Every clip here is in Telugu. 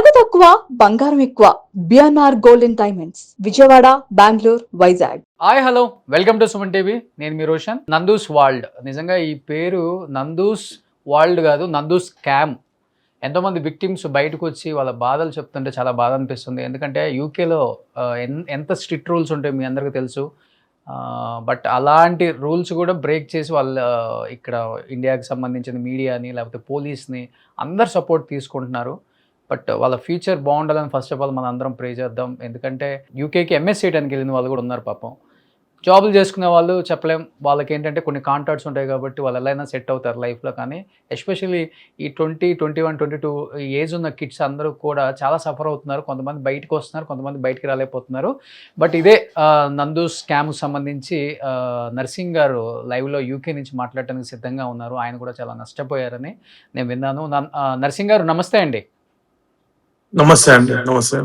నగదు తక్కువ బంగారం ఎక్కువ. BNR gold and diamonds, Vijayawada, Bengaluru, Vizag. Hi hello, welcome to Suman TV. నేను మీ రోషన్. నందూస్ వరల్డ్, నిజంగా ఈ పేరు నందూస్ వరల్డ్ కాదు, నందూస్ స్కామ్. ఎంతోమంది విక్టిమ్స్ బయటకు వచ్చి వాళ్ళ బాధలు చెప్తుంటే చాలా బాధ అనిపిస్తుంది. ఎందుకంటే యూకేలో ఎంత స్ట్రిక్ట్ రూల్స్ ఉంటాయో మీ అందరికీ తెలుసు. బట్ అలాంటి రూల్స్ కూడా బ్రేక్ చేసి వాళ్ళ ఇక్కడ ఇండియాకి సంబంధించిన మీడియాని లేకపోతే పోలీస్ని అందరు సపోర్ట్ తీసుకుంటున్నారు. బట్ వాళ్ళ ఫ్యూచర్ బాగుండాలని ఫస్ట్ ఆఫ్ ఆల్ మనం అందరం ప్రే చేద్దాం. ఎందుకంటే యూకేకి ఎంఎస్ చేయడానికి వెళ్ళిన వాళ్ళు కూడా ఉన్నారు పాపం. జాబులు చేసుకునే వాళ్ళు చెప్పలేం, వాళ్ళకి ఏంటంటే కొన్ని కాంట్రాక్ట్స్ ఉంటాయి కాబట్టి వాళ్ళు ఎలా అయినా సెట్ అవుతారు లైఫ్లో. కానీ ఎస్పెషల్లీ ఈ 21, 22 ఏజ్ ఉన్న కిడ్స్ అందరూ కూడా చాలా సఫర్ అవుతున్నారు. కొంతమంది బయటకు వస్తున్నారు, కొంతమంది బయటికి రాలేకపోతున్నారు. బట్ ఇదే నందు స్కామ్కి సంబంధించి నర్సింగ్ గారు లైవ్లో యూకే నుంచి మాట్లాడటానికి సిద్ధంగా ఉన్నారు. ఆయన కూడా చాలా నష్టపోయారని నేను విన్నాను. నర్సింగ్ గారు నమస్తే అండి. నమస్తే అండి. నమస్తే.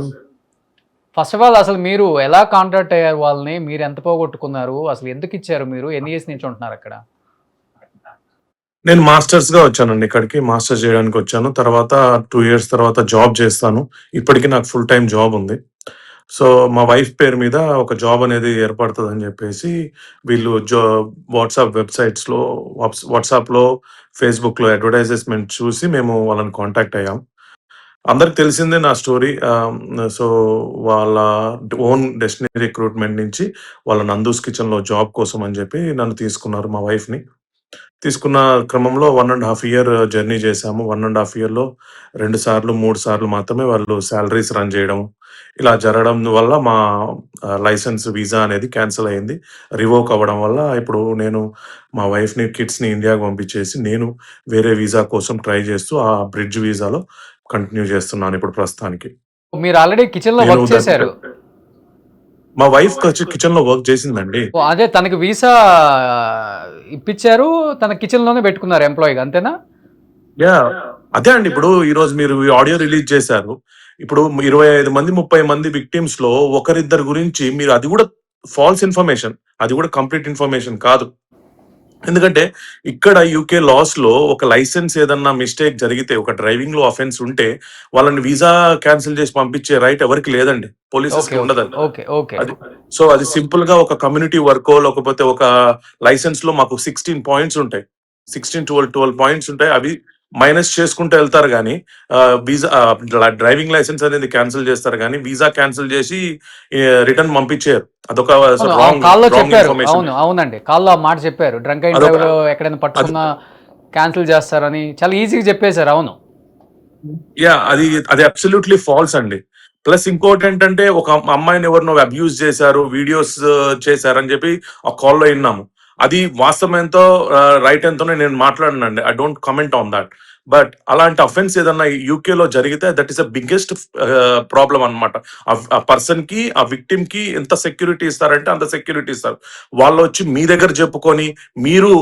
ఫస్ట్ ఆఫ్ ఆల్ అసలు మీరు ఎలా కాంటాక్ట్ అయ్యారు వాళ్ళని? మీరు ఎంత పోగొట్టుకున్నారు? అసలు ఎందుకు ఇచ్చారు? మీరు ఎన్ని ఇయర్స్ నుంచి ఉంటున్నారు అక్కడ? నేను మాస్టర్స్‌గా వచ్చానండి ఇక్కడికి. మాస్టర్స్ చేయడానికి వచ్చాను. తర్వాత 2 ఇయర్స్ తర్వాత జాబ్ చేస్తాను. ఇప్పటికి నాకు ఫుల్ టైమ్ జాబ్ ఉంది. సో, మా వైఫ్ పేరు మీద ఒక జాబ్ అనేది ఏర్పడతదని చెప్పేసి వీళ్ళు వాట్సాప్ వెబ్‌సైట్స్‌లో, వాట్సాప్‌లో, ఫేస్‌బుక్‌లో అడ్వర్టైజ్‌మెంట్ చూసి మేము వాళ్ళని కాంటాక్ట్ అయ్యాం. అందరికి తెలిసిందే నా స్టోరీ. సో, వాళ్ళ ఓన్ డెస్టినీ రిక్రూట్‌మెంట్ నుంచి వాళ్ళ నందూస్ కిచెన్‌లో జాబ్ కోసం అని చెప్పి నన్ను తీసుకున్నారు, మా వైఫ్‌ని. తీసుకున్న క్రమంలో 1½ ఇయర్ జర్నీ చేశాము. 1½ ఇయర్‌లో 2 సార్లు, 3 సార్లు మాత్రమే వాళ్ళు సాలరీస్ రన్ చేయడం. ఇలా జరగడం వల్ల మా లైసెన్స్, వీసా అనేది క్యాన్సిల్ అయింది. రివోక్ అవ్వడం వల్ల ఇప్పుడు నేను మా వైఫ్‌ని, కిడ్స్‌ని ఇండియాకి పంపించేసి నేను వేరే వీసా కోసం ట్రై చేస్తూ ఆ బ్రిడ్జ్ వీసాలో కంటిన్యూ చేస్తున్నాను ఇప్పుడు ప్రస్తుతానికి. మీరు ఆల్రెడీ కిచెన్‌లో నేను వర్క్ చేశారు. మా వైఫ్ కిచెన్‌లో వర్క్ చేసిందండి. అదే తనకి వీసా ఇప్పించారు. తన కిచెన్‌లోనే పెట్టుకున్నారు ఎంప్లాయీగా, అంతేనా? యాహ్! అదే అండి. ఇప్పుడు ఈరోజు మీరు ఈ ఆడియో రిలీజ్ చేశారు. ఇప్పుడు 25 మంది, 30 మంది విక్టిమ్స్‌లో ఒకరిద్దరి గురించి మీరు, అది కూడా ఫాల్స్ ఇన్ఫర్మేషన్. అది కూడా కంప్లీట్ ఇన్ఫర్మేషన్ కాదు. ఎందుకంటే ఇక్కడ యూకే లాస్‌లో ఒక లైసెన్స్ ఏదన్నా మిస్టేక్ జరిగితే, ఒక డ్రైవింగ్‌లో అఫెన్స్ ఉంటే వాళ్ళని వీసా క్యాన్సిల్ చేసి పంపించే రైట్ ఎవరికీ లేదండి. పోలీసెస్‌కి ఉండదండి. ఓకే. అది సో, అది సింపుల్‌గా ఒక కమ్యూనిటీ వర్కో లేకపోతే ఒక లైసెన్స్‌లో మాకు 16 పాయింట్స్ ఉంటాయి. 16, 12 పాయింట్స్ ఉంటాయి. అవి మైనస్ చేసుకుంటూ వెళ్తారు గానీ వీసా డ్రైవింగ్ లైసెన్స్ అనేది క్యాన్సిల్ చేస్తారు గానీ వీసా క్యాన్సిల్ చేసి రిటర్న్ పంపించేయరు. అదొక కాల్లో రాంగ్ చెప్పారు. ఇన్ఫర్మేషన్. అవునండి, కాల్లో ఆ మాట చెప్పారు. డ్రంక్ అండ్ అదొక డ్రైవ్ లో ఎక్కడైనా పట్టుకున్నా క్యాన్సిల్ చేస్తారని చాలా ఈజీగా చెప్పేశారు. అవును. అది అబ్సల్యూట్లీ ఫాల్స్ అండి. ప్లస్ ఇంకోటేంటంటే ఒక అమ్మాయిని ఎవరినో అబ్యూజ్ చేశారు, వీడియోస్ చేశారని చెప్పి ఆ కాల్‌లో ఇన్నాము. అది వాస్తవం ఎంతో రైట్ ఎంతోనే నేను మాట్లాడనండి. I don't comment on that. But అలాంటి అఫెన్స్ ఏదన్నా యూకేలో జరిగితే that is the biggest problem అన్నమాట. ఆ పర్సన్‌కి, ఆ విక్టిమ్‌కి ఎంత సెక్యూరిటీ ఇస్తారంటే అంత సెక్యూరిటీ ఇస్తారు. వాళ్ళొచ్చి మీ దగ్గర చెప్పుకొని మీరు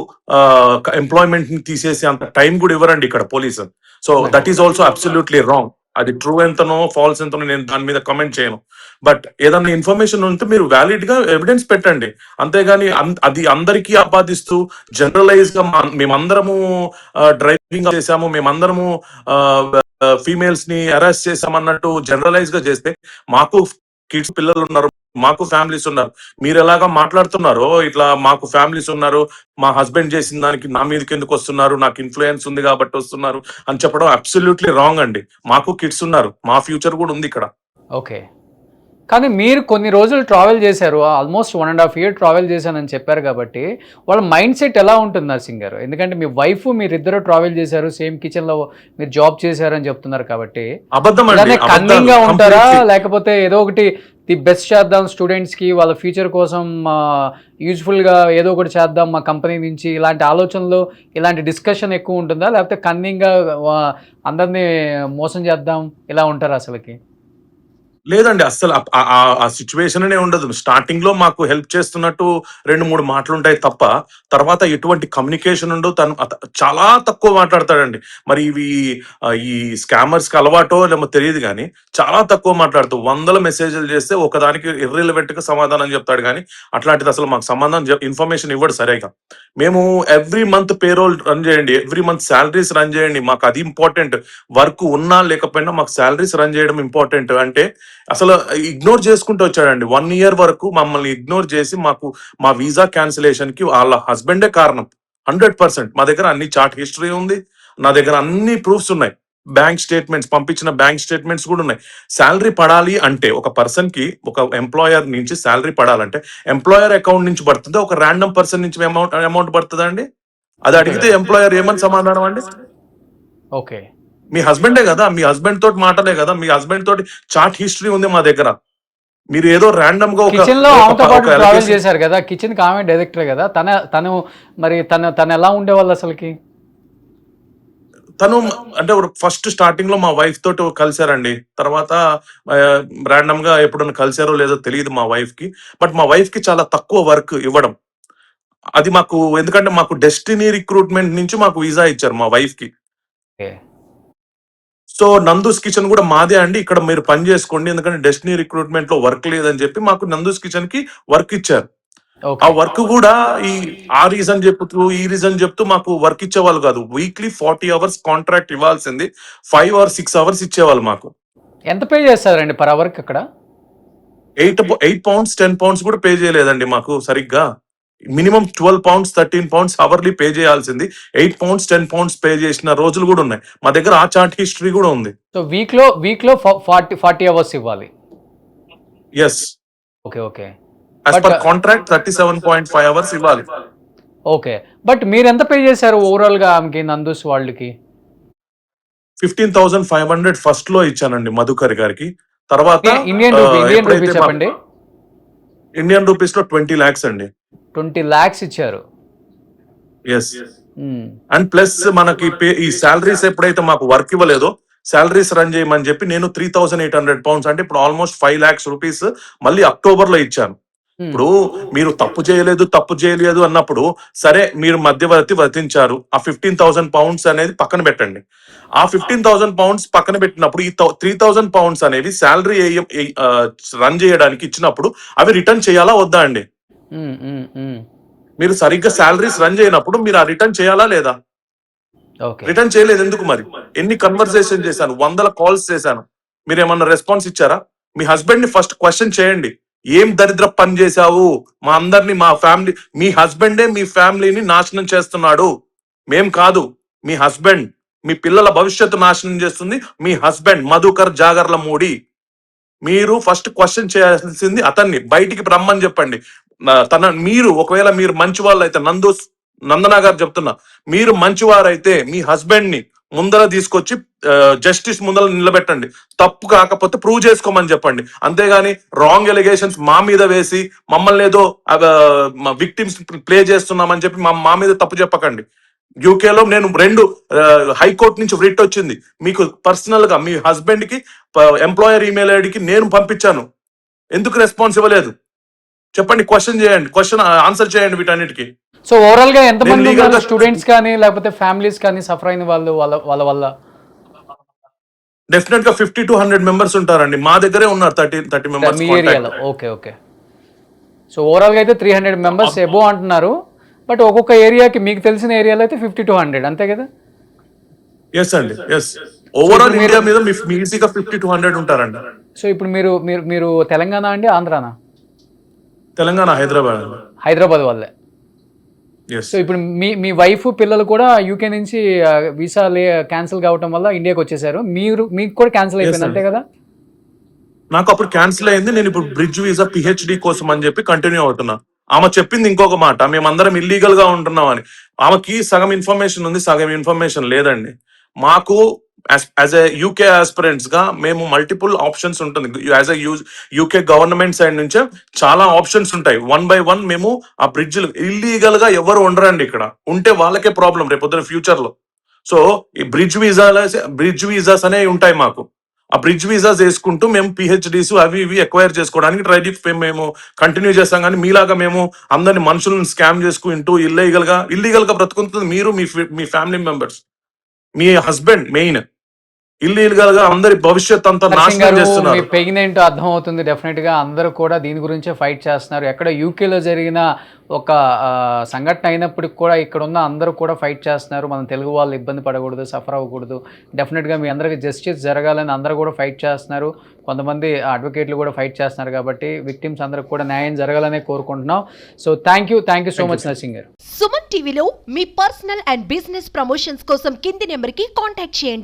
ఎంప్లాయ్‌మెంట్‌ని తీసేసే అంత టైం కూడా ఇవ్వరండి ఇక్కడ police. So, that is also absolutely wrong. అది ట్రూ ఎంతనో, ఫాల్స్ ఎంతనో నేను దాని మీద కామెంట్ చేయను. బట్ ఏదన్నా ఇన్ఫర్మేషన్ ఉంటే మీరు వ్యాలిడ్‌గా ఎవిడెన్స్ పెట్టండి. అంతేగాని అది అందరికీ ఆపాదిస్తూ జనరలైజ్‌గా మేమందరము డ్రైవింగ్ చేశాము, మేమందరము ఫీమేల్స్‌ని హరాస్ చేశామన్నట్టు జనరలైజ్‌గా చేస్తే, మాకు కిడ్స్ పిల్లలున్నారు, మాకు ఫ్యామిలీస్ ఉన్నారు. మీరెలాగా మాట్లాడుతున్నారో ఇట్లా మాకు ఫ్యామిలీస్ ఉన్నారు, మా హస్బెండ్ చేసిన దానికి నా మీదకెందుకొస్తున్నారు, నాకు ఇన్‌ఫ్లూయెన్స్ ఉంది కాబట్టి వస్తున్నారు అని చెప్పడం అబ్సల్యూట్‌లీ రాంగ్ అండి. మాకు కిడ్స్ ఉన్నారు. మా ఫ్యూచర్ కూడా ఉంది ఇక్కడ. ఓకే. కానీ మీరు కొన్ని రోజులు ట్రావెల్ చేశారు. ఆల్మోస్ట్ 1½ ఇయర్ ట్రావెల్ చేశానని చెప్పారు కాబట్టి, వాళ్ళ మైండ్ సెట్ ఎలా ఉంటుంది నర్సింగ్ గారు? ఎందుకంటే మీ వైఫ్ మీరిద్దరూ ట్రావెల్ చేశారు, సేమ్ కిచెన్‌లో మీరు జాబ్ చేశారని చెప్తున్నారు కాబట్టి, అబద్ధమండి. ఇలానే కన్నింగ్‌గా అబద్ధాలు ఉంటారా? కంప్లీట్‌లీ. లేకపోతే ఏదో ఒకటి ది బెస్ట్ చేద్దాం స్టూడెంట్స్‌కి, వాళ్ళ ఫ్యూచర్ కోసం యూజ్‌ఫుల్‌గా ఏదో ఒకటి చేద్దాం మా కంపెనీ నుంచి, ఇలాంటి ఆలోచనలు, ఇలాంటి డిస్కషన్ ఎక్కువ ఉంటుందా? లేకపోతే కన్నింగ్‌గా అందరిని మోసం చేద్దాం ఇలా ఉంటారా అసలకి? లేదండి. అస్సలు ఆ సిట్యుయేషనే ఉండదు. స్టార్టింగ్‌లో మాకు హెల్ప్ చేస్తున్నట్టు 2, 3 మాటలుంటాయి తప్ప, తర్వాత ఎటువంటి కమ్యూనికేషన్ ఉండవు. తను చాలా తక్కువ మాట్లాడతాడండి. మరి ఈ స్కామర్స్‌కి అలవాటో లేమో తెలీదు గానీ, చాలా తక్కువ మాట్లాడుతూ వందల మెసేజ్‌లు చేస్తే ఒకదానికి ఇర్రెలెవెంట్‌గా సమాధానం చెప్తాడు గానీ, అట్లాంటిది అసలు మాకు ఇన్ఫర్మేషన్ ఇవ్వడు సరిగ్గా. మేము ఎవ్రీ మంత్ పేరోల్ రన్ చేయండి. ఎవ్రీ మంత్ సాలరీస్ రన్ చేయండి. మాకు అది ఇంపార్టెంట్. వర్క్ ఉన్నా లేకపోయినా మాకు సాలరీస్ రన్ చేయడం ఇంపార్టెంట్ అంటే అసలు ఇగ్నోర్ చేసుకుంటూ వచ్చాడండి. 1 ఇయర్ వరకు మమ్మల్ని ఇగ్నోర్ చేసి మా వీసా క్యాన్సిలేషన్ కి వాళ్ళ హస్బెండే కారణం. 100% మా దగ్గర అన్ని చాట్ హిస్టరీ ఉంది. నా దగ్గర అన్ని ప్రూఫ్స్ ఉన్నాయి. పంపించిన బ్యాంక్ స్టేట్మెంట్స్ కూడా ఉన్నాయి. సాలరీ పడాలి అంటే ఒక పర్సన్ కి ఒక ఎంప్లాయర్ నుంచి సాలరీ పడాలంటే ఎంప్లాయర్ అకౌంట్ నుంచి పడుతుందా, ఒక ర్యాండమ్ పర్సన్ నుంచి అమౌంట్ పడుతుందా అండి? అది అడిగితే ఎంప్లాయర్ ఏమని సమాధానం అండి? ఓకే. మీ హస్బెండే కదా, మీ హస్బెండ్ తోటి మాటలే కదా, మీ హస్బెండ్ తోటి చాట్ హిస్టరీ ఉంది మా దగ్గర. మీరు ఏదో ర్యాండమ్ గా కిచెన్ లో ఆమెతో పాటు ట్రావెల్ చేశారు కదా, కిచెన్ కి ఆమె డైరెక్టర్ కదా, తను మరి తను ఎలా ఉండేవాళ్ళు అసలుకి? తను అంటే ఫస్ట్ స్టార్టింగ్ లో మా వైఫ్ తోటి కలిశారండి. తర్వాత ర్యాండమ్ గా ఎప్పుడన్నా కలిశారో లేదో తెలియదు మా వైఫ్ కి. బట్ మా వైఫ్ కి చాలా తక్కువ వర్క్ ఇవ్వడం. అది మాకు ఎందుకంటే మాకు డెస్టినీ రిక్రూట్మెంట్ నుంచి మాకు వీసా ఇచ్చారు మా వైఫ్ కి. ఓకే. సో నందూస్ కిచెన్ కూడా మాదే అండి, ఇక్కడ మీరు పని చేసుకోండి, ఎందుకంటే డెస్టినీ రిక్రూట్మెంట్ లో వర్క్ లేదని చెప్పి మాకు నందూస్ కిచెన్ కి వర్క్ ఇచ్చారు. ఆ ఓకే. వర్క్ కూడా ఆ రీజన్ చెప్తూ ఈ రీజన్ చెప్తూ మాకు వర్క్ ఇచ్చేవాళ్ళు కాదు. వీక్లీ 40 అవర్స్ కాంట్రాక్ట్ ఇవ్వాల్సింది 5 or 6 అవర్స్ ఇచ్చేవాళ్ళు మాకు. ఎంత పే చేస్తారండి పర్ అవర్ కి అక్కడ? 8 pounds 10 pounds కూడా పే చేయలేదండి మాకు సరిగ్గా. Minimum 12 pounds 13 pounds hourly pay చేయాల్సింది 8 pounds 10 pounds పే చేసిన రోజులు కూడా ఉన్నాయి. మా దగ్గర ఆ చార్ట్ హిస్టరీ కూడా ఉంది. సో వీక్ లో 40 అవర్స్ ఇవ్వాలి. Yes, okay. Okay. As per contract 37.5 hours ఇవ్వాలి. ఓకే. బట్ మీరు ఎంత పే చేశారు ఓవరాల్ గా ఆమెకి, నందూస్ వాళ్ళకి? 15,500 ఫస్ట్ లో ఇచ్చానండి మధుకర్ గారికి. తర్వాత ఇండియన్ రూపీస్ చెప్పండి. ఇండియన్ రూపీస్ లో 20 lakhs అండి. 20 lakhs ఇచ్చారు. ఎస్. అండ్ ప్లస్ మనకి ఈ సాలరీస్ ఎప్పుడైతే మాకు వర్క్ ఇవ్వలేదో సాలరీస్ రన్ చేయమని చెప్పి నేను 3,800 pounds అంటే ఇప్పుడు ఆల్మోస్ట్ 5 lakhs రూపీస్ మళ్ళీ అక్టోబర్ లో ఇచ్చాను. ఇప్పుడు మీరు తప్పు చేయలేదు అన్నప్పుడు సరే మీరు మధ్యవర్తి వర్తించారు, ఆ 15,000 pounds అనేది పక్కన పెట్టండి. ఆ 15,000 pounds పక్కన పెట్టినప్పుడు ఈ 3,000 pounds అనేవి శాలరీ రన్ చేయడానికి ఇచ్చినప్పుడు అవి రిటర్న్ చేయాలా వద్దా అండి? మీరు సరిగ్గా శాలరీస్ రన్ చేయనప్పుడు మీరు ఆ రిటర్న్ చేయాలా లేదా? రిటర్న్ చేయలేదు ఎందుకు మరి? ఎన్ని కన్వర్సేషన్ చేశాను, 100 calls చేశాను, మీరు ఏమన్నా రెస్పాన్స్ ఇచ్చారా? మీ హస్బెండ్ ని ఫస్ట్ క్వశ్చన్ చేయండి, ఏం దరిద్ర పని చేశావు, మా అందరినీ మా ఫ్యామిలీ, మీ హస్బెండే మీ ఫ్యామిలీని నాశనం చేస్తున్నాడు, మేం కాదు. మీ హస్బెండ్ మీ పిల్లల భవిష్యత్తు నాశనం చేస్తుంది మీ హస్బెండ్ మధుకర్ జాగర్లమూడి. మీరు ఫస్ట్ క్వశ్చన్ చేయాల్సింది అతన్ని, బయటికి రమ్మని చెప్పండి. మీరు ఒకవేళ మీరు మంచి వాళ్ళు అయితే, నందన గారు చెప్తున్నా, మీరు మంచివారైతే మీ హస్బెండ్ ని ముందర తీసుకొచ్చి జస్టిస్ ముందర నిలబెట్టండి. తప్పు కాకపోతే ప్రూవ్ చేసుకోమని చెప్పండి. అంతేగాని రాంగ్ ఎలిగేషన్స్ మా మీద వేసి మమ్మల్ని ఏదో విక్టిమ్స్ ప్లే చేస్తున్నామని చెప్పి మా మీద తప్పు చెప్పకండి. యూకేలో నేను 2 హైకోర్టు నుంచి రిట్ వచ్చింది. మీకు పర్సనల్ గా మీ హస్బెండ్ కి ఎంప్లాయర్ ఈమెయిల్ ఐడికి నేను పంపించాను. ఎందుకు రెస్పాన్స్ ఇవ్వలేదు చెప్పండి? క్వశ్చన్ ఆన్సర్ చేయండి వీటన్నిటికీ. సో ఓవరాల్ గా ఎంత మంది ఉన్నారు స్టూడెంట్స్ కానీ లేకపోతే ఫ్యామిలీస్ కానీ సఫర్ అయిన వాళ్ళ వల్ల? డెఫినెట్ గా 50 to 100 members ఉంటారండి. మా దగ్గరే ఉన్నారు 30 members మీ ఏరియాలో. ఓకే. ఓకే. సో ఓవరాల్ గా అయితే 300 members ఎబో అంటున్నారు. బట్ ఒక్కొక్క ఏరియాకి మీకు తెలిసిన ఏరియాలో అయితే 50 to 100 అంతే కదా? ఎస్ అండి, ఎస్. ఓవరాల్ ఇండియా మీద ఈజీగా 50 to 100 ఉంటారండి. సో ఇప్పుడు మీరు తెలంగాణ అండి, ఆంధ్రానా? తెలంగాణ, హైదరాబాద్ వాళ్ళే. సో ఇప్పుడు మీ వైఫ్ పిల్లలు కూడా యూకే నుంచి వీసా క్యాన్సిల్ కావటం వల్ల ఇండియాకి వచ్చేసారు. మీకు కూడా క్యాన్సిల్ అయిపోయింది అంతే కదా? నాకు అప్పుడు క్యాన్సిల్ అయింది. నేను ఇప్పుడు బ్రిడ్జ్ వీసా PhD కోసం అని చెప్పి కంటిన్యూ అవుతున్నా. ఆమె చెప్పింది ఇంకొక మాట, మేమందరం ఇల్లీగల్ గా ఉంటున్నాం అని. ఆమెకి సగం ఇన్ఫర్మేషన్ ఉంది, సగం ఇన్ఫర్మేషన్ లేదండి. మాకు యాజ్ ఎ యూకే ఆస్పిరెంట్స్ గా మేము మల్టిపుల్ ఆప్షన్స్ ఉంటుంది. As a UK government side నుంచే చాలా ఆప్షన్స్ ఉంటాయి. 1 by 1 మేము ఆ బ్రిడ్జ్ ఇల్లీగల్ గా ఎవరు ఉండరండి. ఇక్కడ ఉంటే వాళ్ళకే ప్రాబ్లం రేపు పొద్దున ఫ్యూచర్ లో. సో ఈ బ్రిడ్జ్ వీసాస్ అనేవి ఉంటాయి మాకు. ఆ బ్రిడ్జ్ వీసాస్ వేసుకుంటూ మేము పిహెచ్డీస్ అవి ఇవి ఎక్వైర్ చేసుకోవడానికి మేము కంటిన్యూ చేస్తాం. కానీ మీలాగా మేము అందరిని మనుషులను స్కామ్ చేసుకుంటూ ఇల్లీగల్ గా బ్రతుకుతుంది మీరు, మీ ఫ్యామిలీ మెంబర్స్, మీ హస్బెండ్ మెయిన్ ఇల్లీగల్ గా అందరి భవిష్యత్ అంతా నరసింగ్ నాశనం గారు, మీ చేస్తున్నారు. పెయిన్ ఏంటో అర్థం అవుతుంది. డెఫినెట్ గా అందరూ కూడా దీని గురించే ఫైట్ చేస్తున్నారు. ఎక్కడ యూకేలో జరిగిన ఒక సంఘటన అయినప్పటికి కూడా ఇక్కడ ఉన్న అందరూ కూడా ఫైట్ చేస్తున్నారు. మనం తెలుగు వాళ్ళు ఇబ్బంది పడకూడదు, సఫర్ అవ్వకూడదు. డెఫినెట్గా మీ అందరికీ జస్టిస్ జరగాలని అందరూ కూడా ఫైట్ చేస్తున్నారు. కొంతమంది అడ్వకేట్లు కూడా ఫైట్ చేస్తున్నారు. కాబట్టి విక్టిమ్స్ అందరికి కూడా న్యాయం జరగాలనే కోరుకుంటున్నాం. So thank you so much Narsing గారు. సుమన్ టీవీలో మీ పర్సనల్ అండ్ బిజినెస్ ప్రమోషన్స్ కోసం కింది నెంబర్కి కాంటాక్ట్ చేయండి.